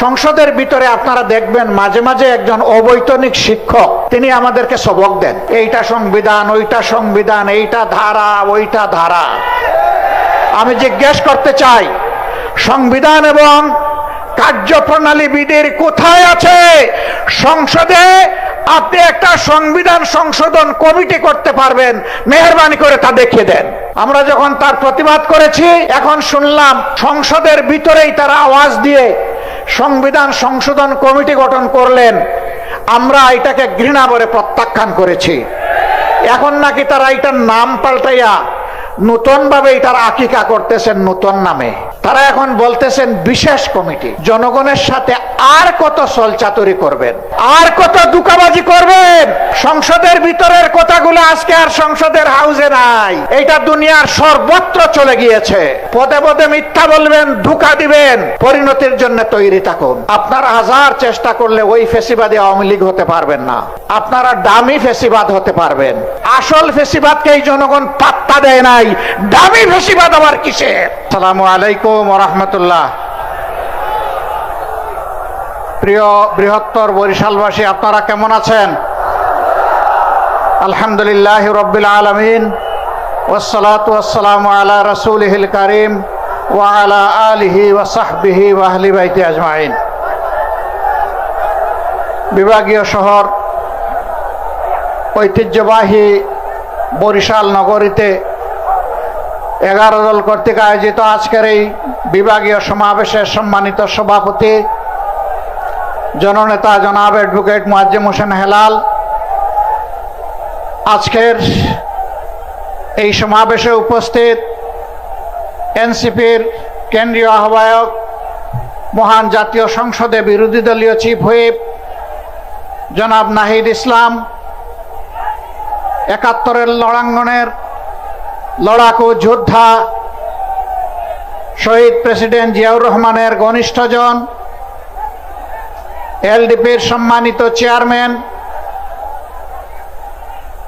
সংসদের ভিতরে আপনারা দেখবেন মাঝে মাঝে একজন অবৈতনিক শিক্ষক তিনি আমাদেরকে সবক দেন, এইটা সংবিধান, ওইটা সংবিধান, এইটা ধারা, ওইটা ধারা। আমি জিজ্ঞেস করতে চাই, সংবিধান এবং কার্যপ্রণালী বিধির কোথায় আছে? সংসদে আপনি একটা সংবিধান সংশোধন কমিটি করতে পারবেন, মেহেরবানি করে তা দেখিয়ে দেন। আমরা যখন তার প্রতিবাদ করেছি, এখন শুনলাম সংসদের ভিতরেই তারা আওয়াজ দিয়ে সংবিধান সংশোধন কমিটি গঠন করলেন। আমরা এটাকে ঘৃণা করে প্রত্যাখ্যান করেছি। এখন নাকি তারা এটার নাম পাল্টাইয়া নতুন ভাবে এটার আকিকা করতেছেন নতুন নামে। তারা এখন বলতেছেন বিশেষ কমিটি। জনগণের সাথে আর কত ছলচাতুরি করবেন, আর কত দুকাবাজি করবেন? সংসদের ভিতরের কথাগুলো আজকে আর সংসদের হাউসে নাই, এটা দুনিয়ার সর্বত্র চলে গিয়েছে। পদে পদে মিথ্যা বলবেন, ধোঁকা দিবেন, পরিণতির জন্য তৈরি থাকুন। আপনারা হাজার চেষ্টা করলে ওই ফেসিবাদী আওয়ামী লীগ হতে পারবেন না। আপনারা দামি ফেসিবাদ হতে পারবেন। আসল ফেসিবাদকে এই জনগণ পাত্তা দেয় নাই, দামি ফেসিবাদ আবার কিসের? আসসালামু আলাইকুম ওয়া রাহমাতুল্লাহ। প্রিয় বৃহত্তর বরিশালবাসী, আপনারা কেমন আছেন? আলহামদুলিল্লাহি রাব্বিল আলামিন, ওয়াসসালাতু ওয়াসসালামু আলা রাসূলিহিল কারীম ওয়া আলা আলিহি ওয়া সাহবিহি ওয়া আহলি বাইতি আজমাইন। বিভাগীয় শহর ঐতিহ্যবাহী বরিশাল নগরীতে 11 দল কর্তৃক আয়োজিত আজকের এই বিভাগীয় সমাবেশের সম্মানিত সভাপতি জননেতা জনাব অ্যাডভোকেট মুয়াজ্জেম হোসেন হেলাল, আজকের এই সমাবেশে উপস্থিত এনসিপির কেন্দ্রীয় আহ্বায়ক, মহান জাতীয় সংসদে বিরোধী দলীয় চিফ হুইপ জনাব নাহিদ ইসলাম, 71-এর লড়াঙ্গনের লড়াকু যোদ্ধা শহীদ প্রেসিডেন্ট জিয়াউর রহমানের ঘনিষ্ঠজন, এলডিপির সম্মানিত চেয়ারম্যান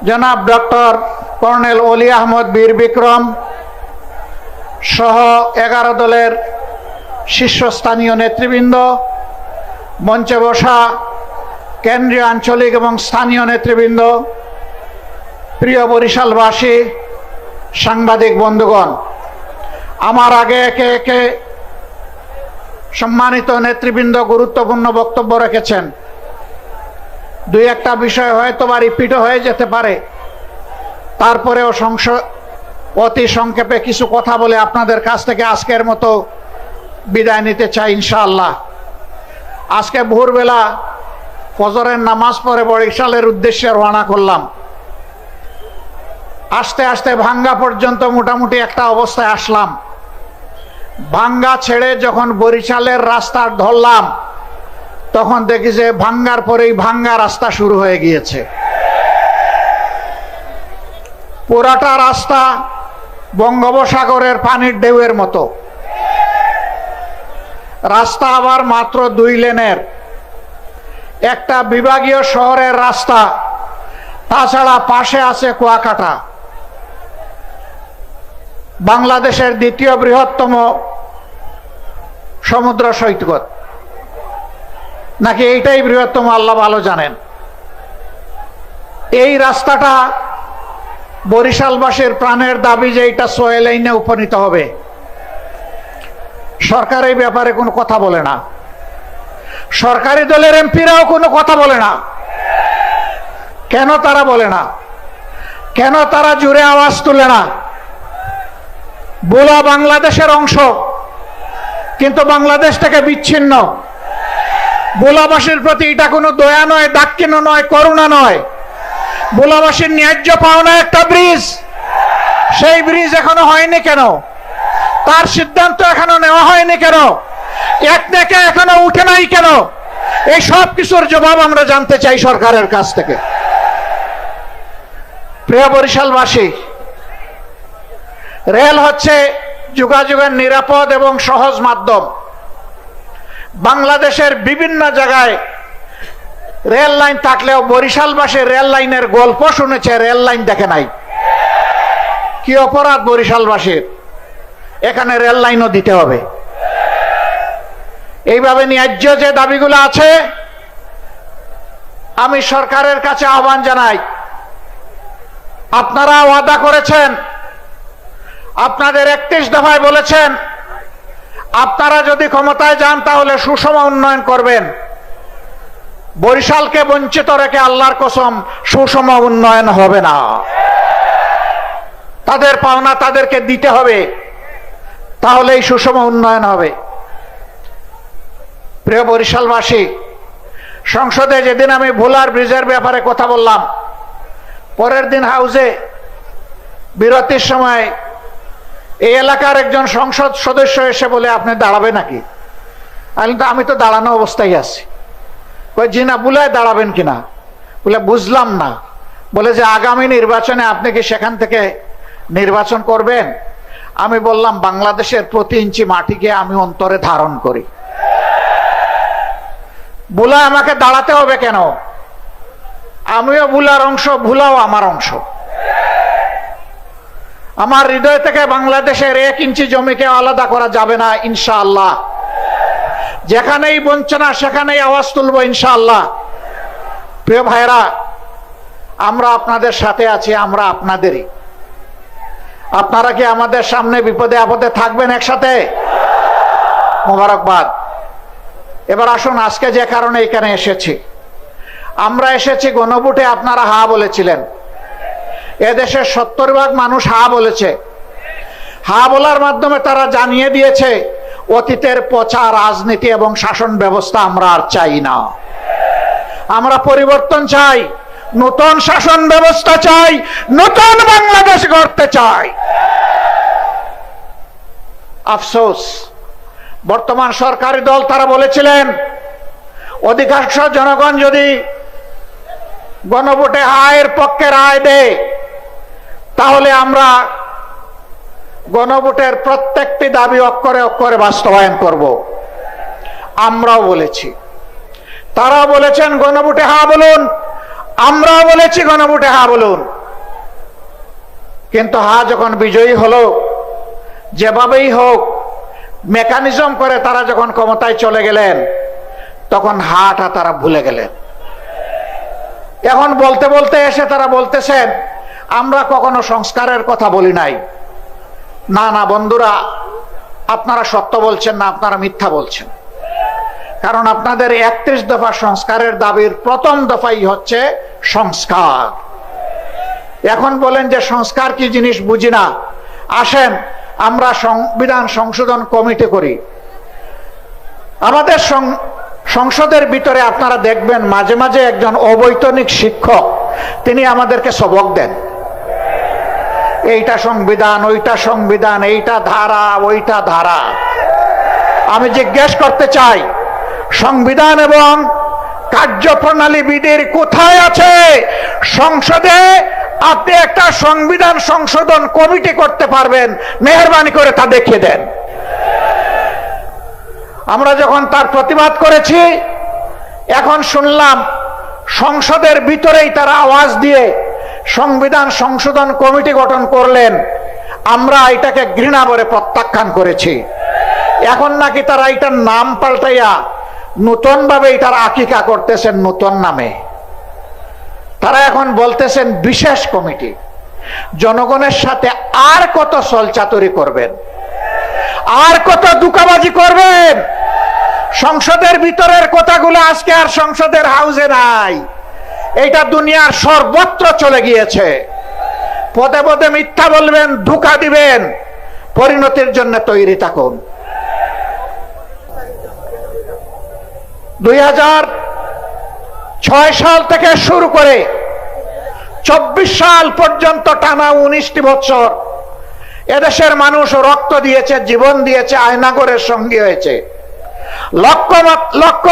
জনাব ডক্টর কর্নেল অলি আহমদ বীর বিক্রম সহ 11 দলের শীর্ষস্থানীয় নেতৃবৃন্দ, মঞ্চে বসা কেন্দ্রীয়, আঞ্চলিক এবং স্থানীয় নেতৃবৃন্দ, প্রিয় বরিশালবাসী, সাংবাদিক বন্ধুগণ, আমার আগে একে একে সম্মানিত নেতৃবৃন্দ গুরুত্বপূর্ণ বক্তব্য রেখেছেন। দুই একটা বিষয় হয়তো বা রিপিটও হয়ে যেতে পারে, তারপরেও অতি সংক্ষেপে কিছু কথা বলে আপনাদের কাছ থেকে আজকের মতো বিদায় নিতে চাই ইনশাআল্লাহ। আজকে ভোরবেলা ফজরের নামাজ পড়ে বরিশালের উদ্দেশ্যে রওনা করলাম। আস্তে আস্তে ভাঙ্গা পর্যন্ত মোটামুটি একটা অবস্থায় আসলাম। ভাঙ্গা ছেড়ে যখন বরিশালের রাস্তা ধরলাম, তখন দেখি যে ভাঙ্গার পরেই ভাঙ্গা রাস্তা শুরু হয়ে গিয়েছে। পুরাটা রাস্তা বঙ্গোপসাগরের পানির ঢেউয়ের মতো। রাস্তা আবার মাত্র 2 লেনের, একটা বিভাগীয় শহরের রাস্তা, তাছাড়া পাশে আছে কুয়াকাটা, বাংলাদেশের দ্বিতীয় বৃহত্তম সমুদ্র সৈকত, নাকি এইটাই বৃহত্তম আল্লাহ ভালো জানেন। এই রাস্তাটা বরিশালবাসীর প্রাণের দাবি যে এটা 6 লাইনে উপনীত হবে। সরকার এই ব্যাপারে কোনো কথা বলে না, সরকারি দলের এমপিরাও কোনো কথা বলে না। কেন তারা বলে না? কেন তারা জোরে আওয়াজ তুলে না? বোলা বাংলাদেশের অংশ, কিন্তু বাংলাদেশ থেকে বিচ্ছিন্ন। বোলাবাসীর প্রতি এটা কোনো দয়া নয়, দাক্ষিণ্য নয়, করুণা নয়। বোলাবাসীর ন্যায্য পাওনা একটা ব্রিজ, সেই ব্রিজ এখনো হয়নি কেন? তার সিদ্ধান্ত এখনো নেওয়া হয়নি কেন? একনেকে এখনো উঠে নাই কেন? এই সব কিছুর জবাব আমরা জানতে চাই সরকারের কাছ থেকে। প্রিয় বরিশালবাসী, রেল হচ্ছে যোগাযোগের নিরাপদ এবং সহজ মাধ্যম। বাংলাদেশের বিভিন্ন জায়গায় রেল লাইন থাকলেও বরিশালবাসী রেল লাইনের গল্প শুনেছে, রেল লাইন দেখে নাই। কি অপরাধ বরিশালবাসীর? এখানে রেল লাইনও দিতে হবে। এইভাবে ন্যায্য যে দাবিগুলো আছে, আমি সরকারের কাছে আহ্বান জানাই, আপনারা ওয়াদা করেছেন, আপনাদের 31 দফায় বলেছেন আপনারা যদি ক্ষমতায় যান তাহলে সুষম উন্নয়ন করবেন। বরিশালকে বঞ্চিত রেখে আল্লাহর কসম সুষম উন্নয়ন হবে না। তাদের পাওনা তাদেরকে দিতে হবে, তাহলেই সুষম উন্নয়ন হবে। প্রিয় বরিশালবাসী, সংসদে যেদিন আমি ভোলার ব্রিজের ব্যাপারে কথা বললাম, পরের দিন হাউসে বিরতির সময় এই এলাকার একজন সংসদ সদস্য এসে বলে, আপনি দাঁড়াবে নাকি? আমি তো দাঁড়ানো অবস্থায় আছি। জি না, বুলায় দাঁড়াবেন কিনা? বলে বুঝলাম না। বলে যে আগামী নির্বাচনে আপনি কি সেখান থেকে নির্বাচন করবেন? আমি বললাম, বাংলাদেশের প্রতি ইঞ্চি মাটিকে আমি অন্তরে ধারণ করি, বুলায় আমাকে দাঁড়াতে হবে কেন? আমিও বুলার অংশ, ভুলাও আমার অংশ। আমার হৃদয় থেকে বাংলাদেশের 1 ইঞ্চি জমিকে আলাদা করা যাবে না ইনশাআল্লাহ। যেখানেই বঞ্চনা সেখানেই আওয়াজ তুলবো ইনশাআল্লাহ। প্রিয় ভাইরা, আমরা আপনাদের সাথে আছি, আমরা আপনাদেরই। আপনারা কি আমাদের সামনে বিপদে আপদে থাকবেন একসাথে? মোবারকবাদ। এবার আসুন, আজকে যে কারণে এখানে এসেছি, আমরা এসেছি গণভোটে আপনারা হা বলেছিলেন। এদেশের 70% মানুষ হা বলেছে। হা বলার মাধ্যমে তারা জানিয়ে দিয়েছে অতীতের পচা রাজনীতি এবং শাসন ব্যবস্থা আমরা আর চাই না। আমরা পরিবর্তন চাই, নতুন শাসন ব্যবস্থা চাই, নতুন বাংলাদেশ গড়তে চাই। আফসোস, বর্তমান সরকারি দল তারা বলেছিলেন অধিকাংশ জনগণ যদি গণভোটে হায়ের পক্ষে রায় দেয় তাহলে আমরা গণভোটের প্রত্যেকটি দাবি অক্ষরে অক্ষরে বাস্তবায়ন করব। আমরাও বলেছি, তারাও বলেছেন গণভোটে হা বলুন, আমরাও বলেছি গণভোটে হা বলুন। কিন্তু হা যখন বিজয়ী হলো, যেভাবেই হোক মেকানিজম করে তারা যখন ক্ষমতায় চলে গেলেন, তখন হাটা তারা ভুলে গেলেন। এখন বলতে বলতে এসে তারা বলতেছেন আমরা কখনো সংস্কারের কথা বলি নাই। না না বন্ধুরা, আপনারা সত্য বলছেন না, আপনারা মিথ্যা বলছেন। কারণ আপনাদের 31 দফা সংস্কারের দাবির প্রথম দফাই হচ্ছে সংস্কার। এখন বলেন যে সংস্কার কি জিনিস বুঝি না। আসেন আমরা সংবিধান সংশোধন কমিটি করি। আমাদের সংসদের ভিতরে আপনারা দেখবেন মাঝে মাঝে একজন অবৈতনিক শিক্ষক তিনি আমাদেরকে সবক দেন, এইটা সংবিধান, ওইটা সংবিধান, এইটা ধারা, ওইটা ধারা। আমি জিজ্ঞেস করতে চাই, সংবিধান এবং কার্যপ্রণালী বিধির কোথায় আছে? সংসদে আপনি একটা সংবিধান সংশোধন কমিটি করতে পারবেন, মেহেরবানি করে তা দেখিয়ে দেন। আমরা যখন তার প্রতিবাদ করেছি, এখন শুনলাম সংসদের ভিতরেই তারা আওয়াজ দিয়ে সংবিধান সংশোধন কমিটি গঠন করলেন। আমরা এটাকে ঘৃণা করে প্রত্যাখ্যান করেছি। এখন নাকি তারা এটার নাম পাল্টাইয়া নতুন ভাবে এটার আকিকা করতেছেন নতুন নামে। তারা এখন বলতেছেন বিশেষ কমিটি। জনগণের সাথে আর কত ছলচাতুরি করবেন, আর কত দুকাবাজি করবেন? সংসদের ভিতরের কথাগুলো আজকে আর সংসদের হাউসে নাই, এটা দুনিয়ার সর্বত্র চলে গিয়েছে। পদে পদে মিথ্যা বলবেন, ধোঁকা দিবেন, পরিণতির জন্য তৈরি থাকুন। 2006 সাল থেকে শুরু করে 24 সাল পর্যন্ত টানা 19টি বছর এদেশের মানুষ রক্ত দিয়েছে, জীবন দিয়েছে, আয়নাগরের সঙ্গী হয়েছে। লক্ষ লক্ষ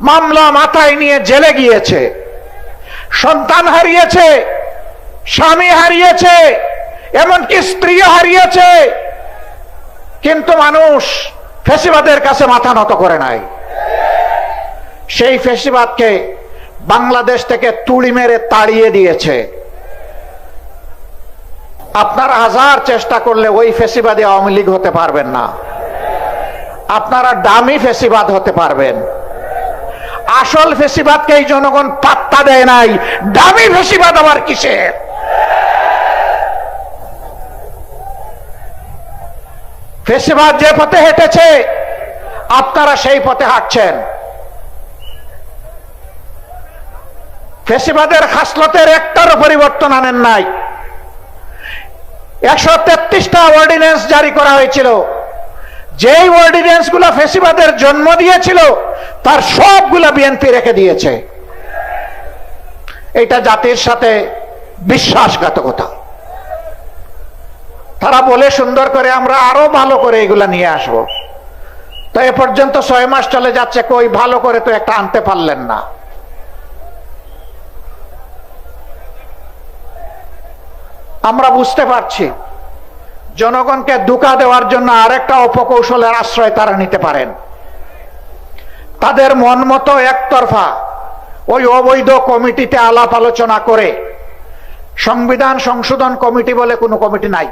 মামলা মাথায় নিয়ে জেলে গিয়েছে, সন্তান হারিয়েছে, স্বামী হারিয়েছে, এমনকি স্ত্রীও হারিয়েছে। কিন্তু মানুষ ফ্যাসিবাদের কাছে মাথা নত করে নাই। সেই ফ্যাসিবাদকে বাংলাদেশ থেকে তুড়ি মেরে তাড়িয়ে দিয়েছে। আপনার হাজার চেষ্টা করলে ওই ফ্যাসিবাদী আওয়ামী লীগ হতে পারবেন না। আপনারা ডামি ফেসিবাদ হতে পারবেন। আসল ফেসিবাদকে এই জনগণ পাত্তা দেয় নাই, ডামি ফেসিবাদ আবার কিসের? ফেসিবাদ যে পথে হেঁটেছে আপনারা সেই পথে হাঁটছেন। ফেসিবাদের খাসলতের একটারও পরিবর্তন আনেন নাই। 133টা অর্ডিন্যান্স জারি করা হয়েছিল, যেই অর্ডিন্যান্স গুলো ফেসিবাদের জন্ম দিয়েছিল তার সবগুলা বিএনপি রেখে দিয়েছে। এটা জাতির সাথে বিশ্বাসঘাতকতা। তারা বলে সুন্দর করে আমরা আরো ভালো করে এগুলা নিয়ে আসব। তো এ পর্যন্ত 6 মাস চলে যাচ্ছে, কই ভালো করে তো একটা আনতে পারলেন না। আমরা বুঝতে পারছি জনগণকে ধোঁকা দেওয়ার জন্য আরেকটা অপকৌশলের আশ্রয় তারা নিতে পারেন। তাদের মন মতো একতরফা ওই অবৈধ কমিটিতে আলাপ আলোচনা করে, সংবিধান সংশোধন কমিটি বলে কোনো কমিটি নাই,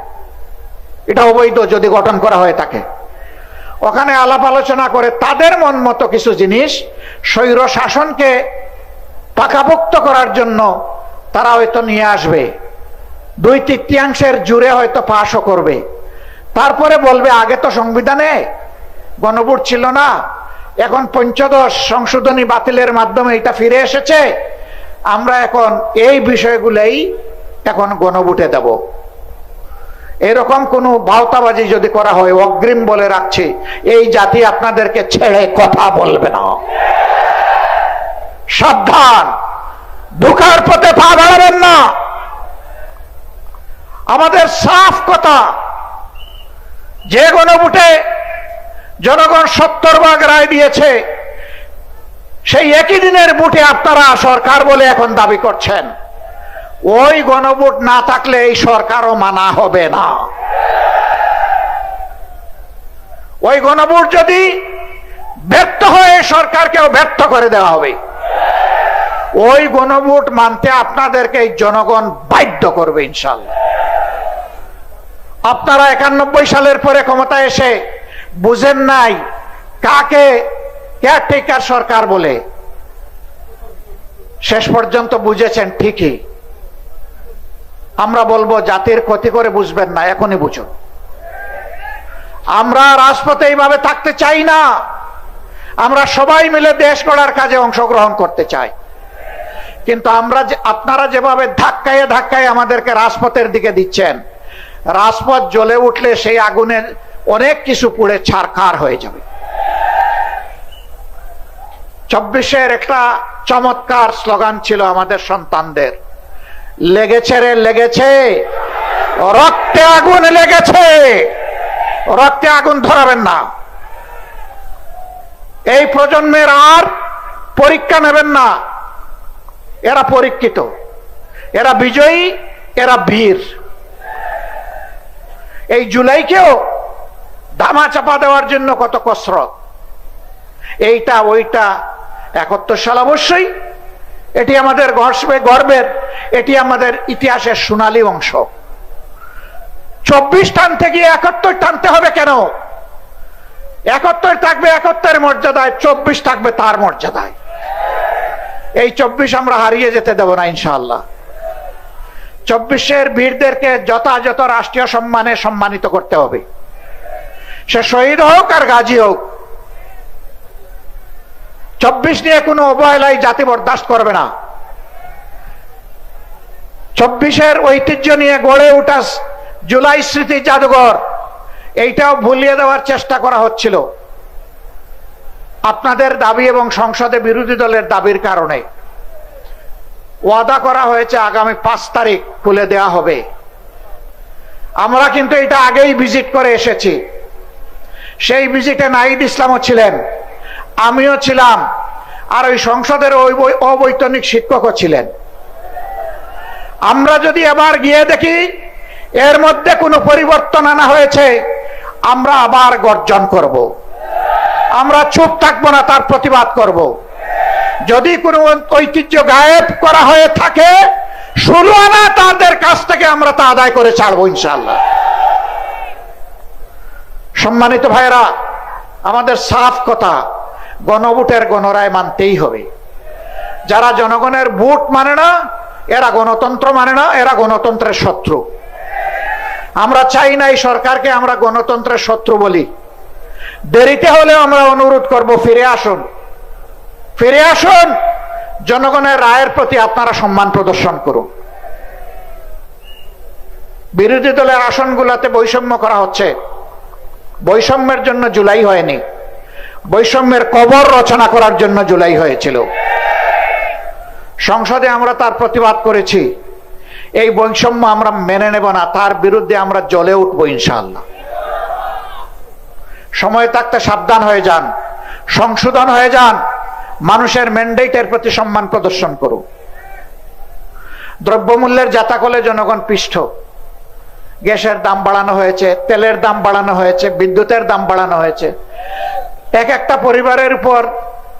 এটা অবৈধ যদি গঠন করা হয়ে থাকে, ওখানে আলাপ আলোচনা করে তাদের মন মতো কিছু জিনিস স্বৈর শাসনকে পাকাপোক্ত করার জন্য তারা হয়তো নিয়ে আসবে, 2/3 জুড়ে হয়তো পাশও করবে। তারপরে বলবে আগে তো সংবিধানে গণভোট ছিল না, এখন 15 সংশোধনী বাতিলের মাধ্যমে এটা ফিরে এসেছে, আমরা এখন এই বিষয়গুলোই এখন গণভোটে দেব। এরকম কোন ভাওতাবাজি যদি করা হয়, অগ্রিম বলে রাখছি এই জাতি আপনাদেরকে ছেড়ে কথা বলবে না। সাবধান, ধোঁকার পথে পা বাড়াবেন না। আমাদের সাফ কথা, যে গণভোটে জনগণ 70 ভাগ রায় দিয়েছে, সেই একই দিনের ভোটে আপনারা সরকার বলে এখন দাবি করছেন, ওই গণভোট না থাকলে এই সরকারও মানা হবে না। ওই গণভোট যদি ব্যর্থ হয়, সরকারকেও ব্যর্থ করে দেওয়া হবে। ওই গণভোট মানতে আপনাদেরকে এই জনগণ বাধ্য করবে ইনশাআল্লাহ। আপনারা 91 সালের পরে ক্ষমতায় এসে বুঝেন নাই কাকে কেয়ারটেকার সরকার বলে, শেষ পর্যন্ত বুঝেছেন ঠিকই। আমরা বলবো জাতির ক্ষতি করে বুঝবেন না, এখনই বুঝুন। আমরা রাজপথে এইভাবে থাকতে চাই না, আমরা সবাই মিলে দেশ গড়ার কাজে অংশগ্রহণ করতে চাই। কিন্তু আপনারা যেভাবে ধাক্কায় ধাক্কায় আমাদেরকে রাজপথের দিকে দিচ্ছেন, রাজপথ জ্বলে উঠলে সেই আগুনের অনেক কিছু পুড়ে ছারখার হয়ে যাবে। 24-এর একটা চমৎকার স্লোগান ছিল আমাদের সন্তানদের, লেগেছে রে লেগেছে, রক্তে আগুন লেগেছে, রক্তে আগুন ধরাবেন না। এই প্রজন্মের আর পরীক্ষা নেবেন না, এরা পরীক্ষিত, এরা বিজয়ী, এরা বীর। এই জুলাইকেও ধামা চাপা দেওয়ার জন্য কত কসরত, এইটা ওইটা। 71 সাল অবশ্যই এটি আমাদের গর্বের, এটি আমাদের ইতিহাসের সোনালী অংশ। 24 টানতে গিয়ে 71 টানতে হবে কেন? 71 থাকবে 71-এর মর্যাদায়, 24 থাকবে তার মর্যাদায়। এই 24 আমরা হারিয়ে যেতে দেব না ইনশাআল্লাহ। 24-এর বীরদেরকে যথাযথ রাষ্ট্রীয় সম্মানে সম্মানিত করতে হবে, সে শহীদ হোক আর গাজী হোক। 24 নিয়ে কোনো অবহেলাই জাতি বরদাস্ত করবে না। 24-এর ঐতিহ্য নিয়ে গড়ে ওঠা জুলাই স্মৃতি জাদুঘর, এইটাও ভুলিয়ে দেওয়ার চেষ্টা করা হচ্ছিল আপনাদের দাবি এবং সংসদে বিরোধী দলের দাবির কারণে। ওয়াদা করা হয়েছে আগামী 5 তারিখ খুলে দেয়া হবে। আমরা কিন্তু এটা আগেই ভিজিট করে এসেছি। সেই ভিজিটে নাহিদ ইসলামও ছিলেন, আমিও ছিলাম, আর ওই সংসদের অবৈতনিক শিক্ষকও ছিলেন। আমরা যদি এবার গিয়ে দেখি এর মধ্যে কোনো পরিবর্তন আনা হয়েছে, আমরা আবার গর্জন করব, আমরা চুপ থাকবো না, তার প্রতিবাদ করব। যদি কোনো ঐতিহ্য গায়েব করা হয়ে থাকে, 16 আনা তাদের কাছ থেকে আমরা তা আদায় করে ছাড়বো ইনশাআল্লাহ। সম্মানিত ভাইরা, আমাদের সাফ কথা, গণভোটের গণরায় মানতেই হবে। যারা জনগণের ভোট মানে না, এরা গণতন্ত্র মানে না, এরা গণতন্ত্রের শত্রু। আমরা চাই না এই সরকারকে আমরা গণতন্ত্রের শত্রু বলি। দেরিতে হলেও আমরা অনুরোধ করব, ফিরে আসুন, ফিরে আসুন। জনগণের রায়ের প্রতি আপনারা সম্মান প্রদর্শন করুন। বিরোধী দলের আসনগুলোতে বৈষম্য করা হচ্ছে। বৈষম্যের জন্য জুলাই হয়নি, বৈষম্যের কবর রচনা করার জন্য জুলাই হয়েছিল। সংসদে আমরা তার প্রতিবাদ করেছি। এই বৈষম্য আমরা মেনে নেব না, তার বিরুদ্ধে আমরা জ্বলে উঠবো ইনশাআল্লাহ। সময় থাকতে সাবধান হয়ে যান, সংশোধন হয়ে যান, মানুষের ম্যান্ডেটের প্রতি সম্মান প্রদর্শন করুন। দ্রব্যমূল্যের জাতাকলে জনগণ পিষ্ট। গ্যাসের দাম বাড়ানো হয়েছে, তেলের দাম বাড়ানো হয়েছে, বিদ্যুতের দাম বাড়ানো হয়েছে। এক একটা পরিবারের উপর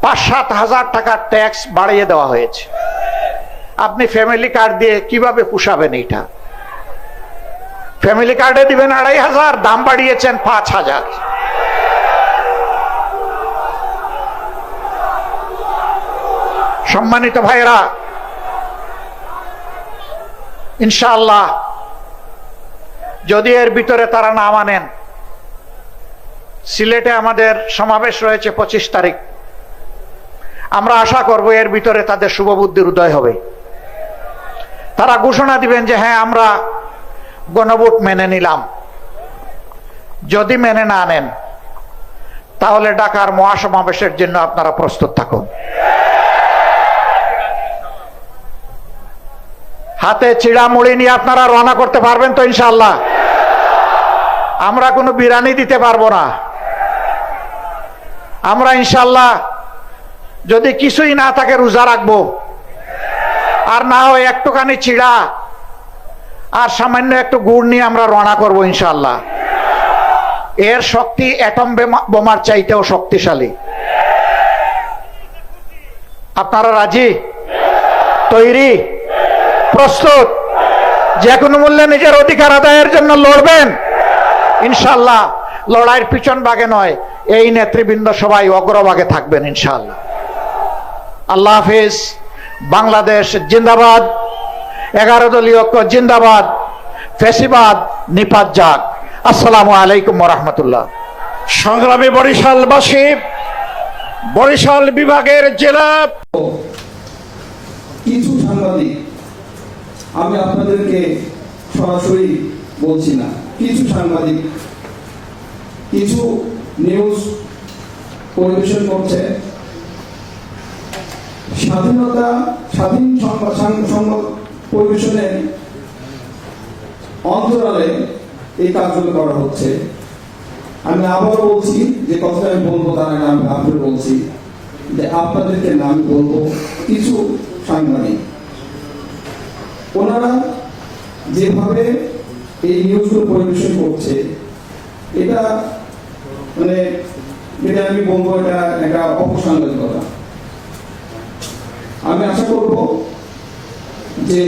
৫-৭ হাজার টাকার ট্যাক্স বাড়িয়ে দেওয়া হয়েছে। আপনি ফ্যামিলি কার্ড দিয়ে কিভাবে পুষাবেন? এইটা ফ্যামিলি কার্ডে দিবেন ২৫০০, দাম বাড়িয়েছেন ৫০০০। সম্মানিত ভাইরা, ইনশাআল্লাহ যদি এর ভিতরে তারা না মানেন, সিলেটে আমাদের সমাবেশ রয়েছে ২৫ তারিখ। আমরা আশা করব এর ভিতরে তাদের শুভবুদ্ধির উদয় হবে। তারা ঘোষণা দিবেন যে হ্যাঁ, আমরা গণভোট মেনে নিলাম। যদি মেনে না নেন, তাহলে ঢাকার মহাসমাবেশের জন্য আপনারা প্রস্তুত থাকুন। হাতে চিড়ামুড়ি নিয়ে আপনারা রওনা করতে পারবেন তো ইনশাআল্লাহ? আমরা কোনো বিরানি দিতে পারবো না। আমরা ইনশাআল্লাহ যদি কিছুই না থাকে রোজা রাখবো, আর না হয় একটুখানি চিড়া আর সামান্য একটু গুড় নিয়ে আমরা রওনা করবো ইনশাআল্লাহ। এর শক্তি অ্যাটম বোমার চাইতেও শক্তিশালী। আপনারা রাজি, তৈরি, প্রস্তুত? যে কোনো মূল্যে নিজের অধিকার আদায়ের জন্য লড়বেন ইনশাআল্লাহ। লড়াইয়ের পিছন ভাগে নয়, এই নেতৃবৃন্দ সবাই অগ্রভাগে থাকবেন ইনশাআল্লাহ। আল্লাহ হাফিজ। বাংলাদেশ জিন্দাবাদ। 11 দলীয় ঐক্য জিন্দাবাদ। ফ্যাসিবাদ নিপাত যাক। আসসালামু আলাইকুম ওয়া রাহমাতুল্লাহ। সংগ্রামী বরিশালবাসী, বরিশাল বিভাগের জেলা কিছু সাংবাদিক, আমি আপনাদেরকে সরাসরি বলছি না, কিছু সাংবাদিক কিছু নিউজ পরিবেশন করছে। স্বাধীন সংবাদ পরিবেশনের অন্তরালে এই কাজগুলো করা হচ্ছে। আমি আবার বলছি, যে কথা আমি বলবো তার আগে আমি আপনাদের বলছি যে আপনাদেরকে নাম বলবো কিছু সাংবাদিক, ওনারা যেভাবে এই নিউজগুলো পরিবেশন করছে, এটা মানে এটা আমি বলবো এটা একটা অপসাংবাদিকতা। আমি আশা করব যে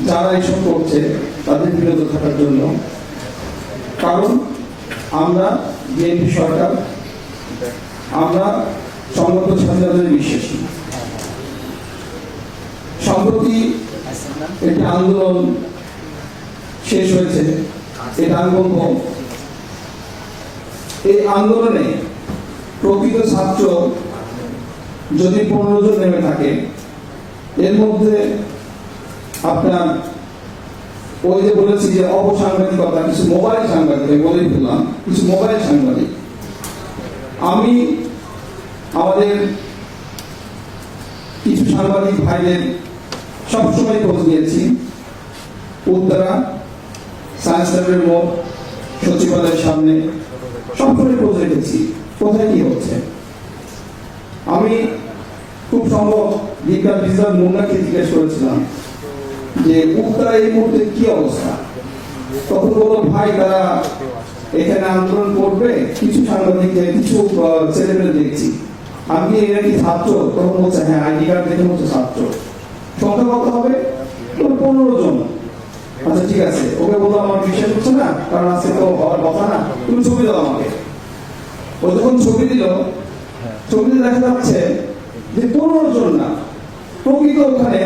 যারা এইসব করছে তাদের বিরত থাকার জন্য, কারণ আমরা বিএনপি সরকার, আমরা সংগত স্বাধীনতায় বিশ্বাসী। সম্প্রতি একটি আন্দোলন শেষ হয়েছে, এটা আমি বলবো এই আন্দোলনে প্রকৃত ছাত্র যদি 15 জন নেমে থাকে, এর মধ্যে আপনার ওই যে বলেছি যে অপসাংবাদিকতা, কিছু মোবাইল সাংবাদিক বলেই বললাম, কিছু মোবাইল সাংবাদিক। আমি আমাদের কিছু সাংবাদিক ভাইদের সবসময় খোঁজ নিয়েছি। উত্তরা, সায়েন্স ল্যাবের মোড়, সচিবালয়ের সামনে সবসময় খোঁজ রেখেছি কোথায় কি হচ্ছে। আমি খুব সম্ভব বিজ্ঞান বিজ্ঞান মুন্নাকে জিজ্ঞেস করেছিলাম যে উত্তরা এই মুহূর্তে কি অবস্থা। তখন বললো ভাই তারা এখানে আন্দোলন করবে, কিছু সাংবাদিকদের কিছু ছেলেমেয়ে দেখছি। আমি এরা কি ছাত্র? তখন বলছে হ্যাঁ, আইডি কার্ড দেখে হচ্ছে ছাত্র। সংখ্যা কত হবে? 15 জন। আচ্ছা ঠিক আছে, ওকে বললো আমার বিশ্বাস হচ্ছে না, কারণ আজকে তো হওয়ার কথা না, তুমি ছবি দাও আমাকে। ও যখন ছবি দিল, ছবিতে দেখা যাচ্ছে যে 15 জন না, প্রকৃত ওখানে